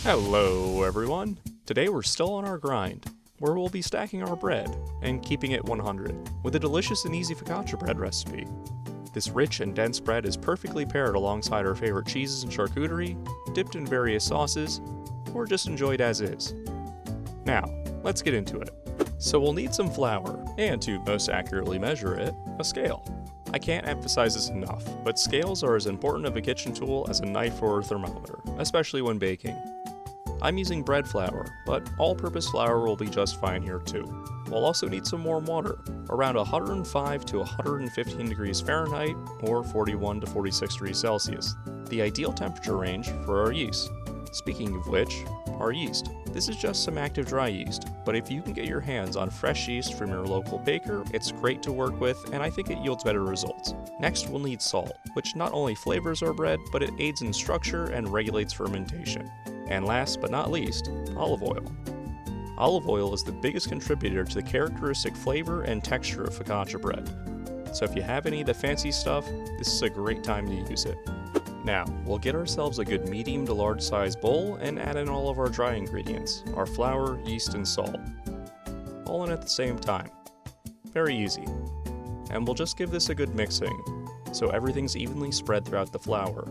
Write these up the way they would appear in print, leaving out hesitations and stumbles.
Hello everyone! Today we're still on our grind, where we'll be stacking our bread and keeping it 100 with a delicious and easy focaccia bread recipe. This rich and dense bread is perfectly paired alongside our favorite cheeses and charcuterie, dipped in various sauces, or just enjoyed as is. Now, let's get into it. So we'll need some flour, and to most accurately measure it, a scale. I can't emphasize this enough, but scales are as important of a kitchen tool as a knife or a thermometer, especially when baking. I'm using bread flour, but all-purpose flour will be just fine here too. We'll also need some warm water, around 105 to 115 degrees Fahrenheit or 41 to 46 degrees Celsius, the ideal temperature range for our yeast. Speaking of which, our yeast. This is just some active dry yeast, but if you can get your hands on fresh yeast from your local baker, it's great to work with and I think it yields better results. Next we'll need salt, which not only flavors our bread, but it aids in structure and regulates fermentation. And last but not least, olive oil. Olive oil is the biggest contributor to the characteristic flavor and texture of focaccia bread. So if you have any of the fancy stuff, this is a great time to use it. Now, we'll get ourselves a good medium to large size bowl and add in all of our dry ingredients, our flour, yeast, and salt. All in at the same time. Very easy. And we'll just give this a good mixing, so everything's evenly spread throughout the flour.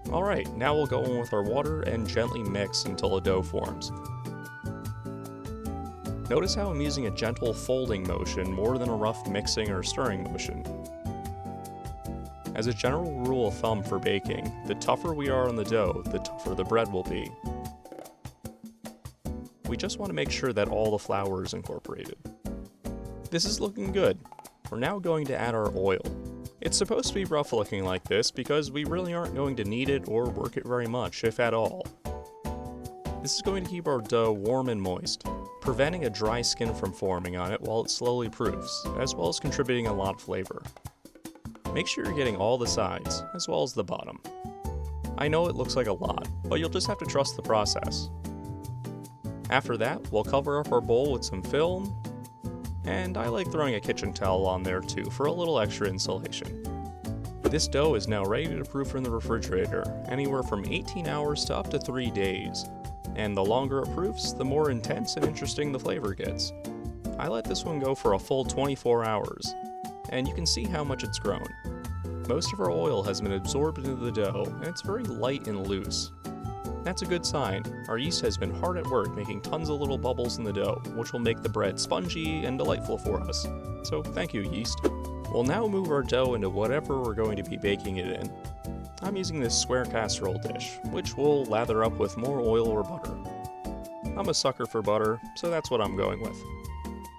Alright, now we'll go in with our water and gently mix until a dough forms. Notice how I'm using a gentle folding motion more than a rough mixing or stirring motion. As a general rule of thumb for baking, the tougher we are on the dough, the tougher the bread will be. We just want to make sure that all the flour is incorporated. This is looking good. We're now going to add our oil. It's supposed to be rough looking like this because we really aren't going to knead it or work it very much, if at all. This is going to keep our dough warm and moist, preventing a dry skin from forming on it while it slowly proofs, as well as contributing a lot of flavor. Make sure you're getting all the sides, as well as the bottom. I know it looks like a lot, but you'll just have to trust the process. After that, we'll cover up our bowl with some film, and I like throwing a kitchen towel on there too for a little extra insulation. This dough is now ready to proof in the refrigerator, anywhere from 18 hours to up to 3 days. And the longer it proofs, the more intense and interesting the flavor gets. I let this one go for a full 24 hours, and you can see how much it's grown. Most of our oil has been absorbed into the dough, and it's very light and loose. That's a good sign. Our yeast has been hard at work making tons of little bubbles in the dough, which will make the bread spongy and delightful for us. So thank you, yeast. We'll now move our dough into whatever we're going to be baking it in. I'm using this square casserole dish, which we'll lather up with more oil or butter. I'm a sucker for butter, so that's what I'm going with.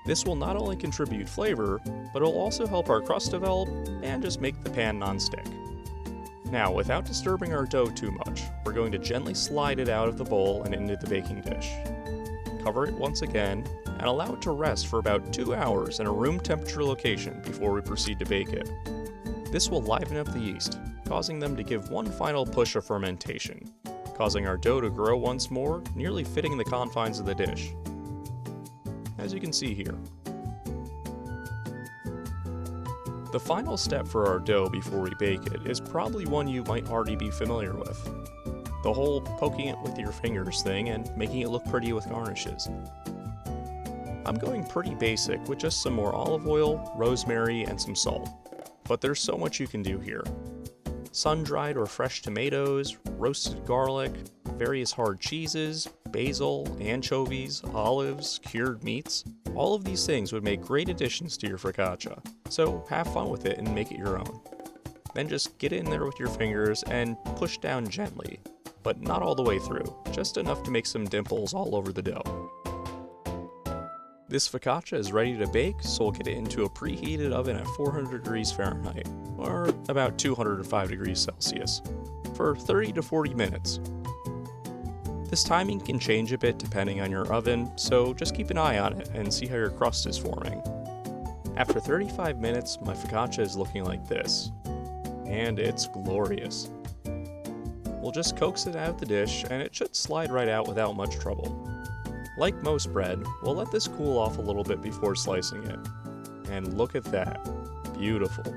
This will not only contribute flavor, but it'll also help our crust develop and just make the pan non-stick. Now, without disturbing our dough too much, we're going to gently slide it out of the bowl and into the baking dish. Cover it once again, and allow it to rest for about 2 hours in a room temperature location before we proceed to bake it. This will liven up the yeast, causing them to give one final push of fermentation, causing our dough to grow once more, nearly fitting the confines of the dish. As you can see here. The final step for our dough before we bake it is probably one you might already be familiar with. The whole poking it with your fingers thing and making it look pretty with garnishes. I'm going pretty basic with just some more olive oil, rosemary, and some salt. But there's so much you can do here. Sun-dried or fresh tomatoes, roasted garlic, various hard cheeses, basil, anchovies, olives, cured meats. All of these things would make great additions to your focaccia, so have fun with it and make it your own. Then just get in there with your fingers and push down gently, but not all the way through, just enough to make some dimples all over the dough. This focaccia is ready to bake, so we'll get it into a preheated oven at 400 degrees Fahrenheit, or about 205 degrees Celsius, for 30 to 40 minutes. This timing can change a bit depending on your oven, so just keep an eye on it and see how your crust is forming. After 35 minutes, my focaccia is looking like this, and it's glorious. We'll just coax it out of the dish, and it should slide right out without much trouble. Like most bread, we'll let this cool off a little bit before slicing it. And look at that. Beautiful.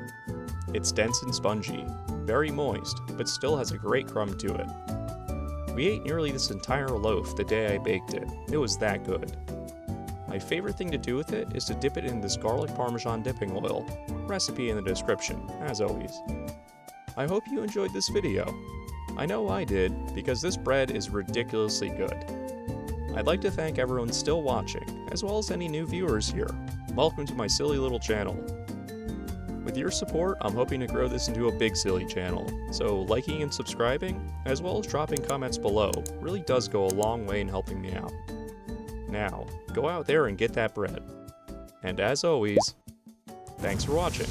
It's dense and spongy, very moist, but still has a great crumb to it. We ate nearly this entire loaf the day I baked it. It was that good. My favorite thing to do with it is to dip it in this garlic parmesan dipping oil. Recipe in the description, as always. I hope you enjoyed this video. I know I did, because this bread is ridiculously good. I'd like to thank everyone still watching, as well as any new viewers here. Welcome to my silly little channel. With your support, I'm hoping to grow this into a big silly channel, so liking and subscribing, as well as dropping comments below, really does go a long way in helping me out. Now, go out there and get that bread. And as always, thanks for watching.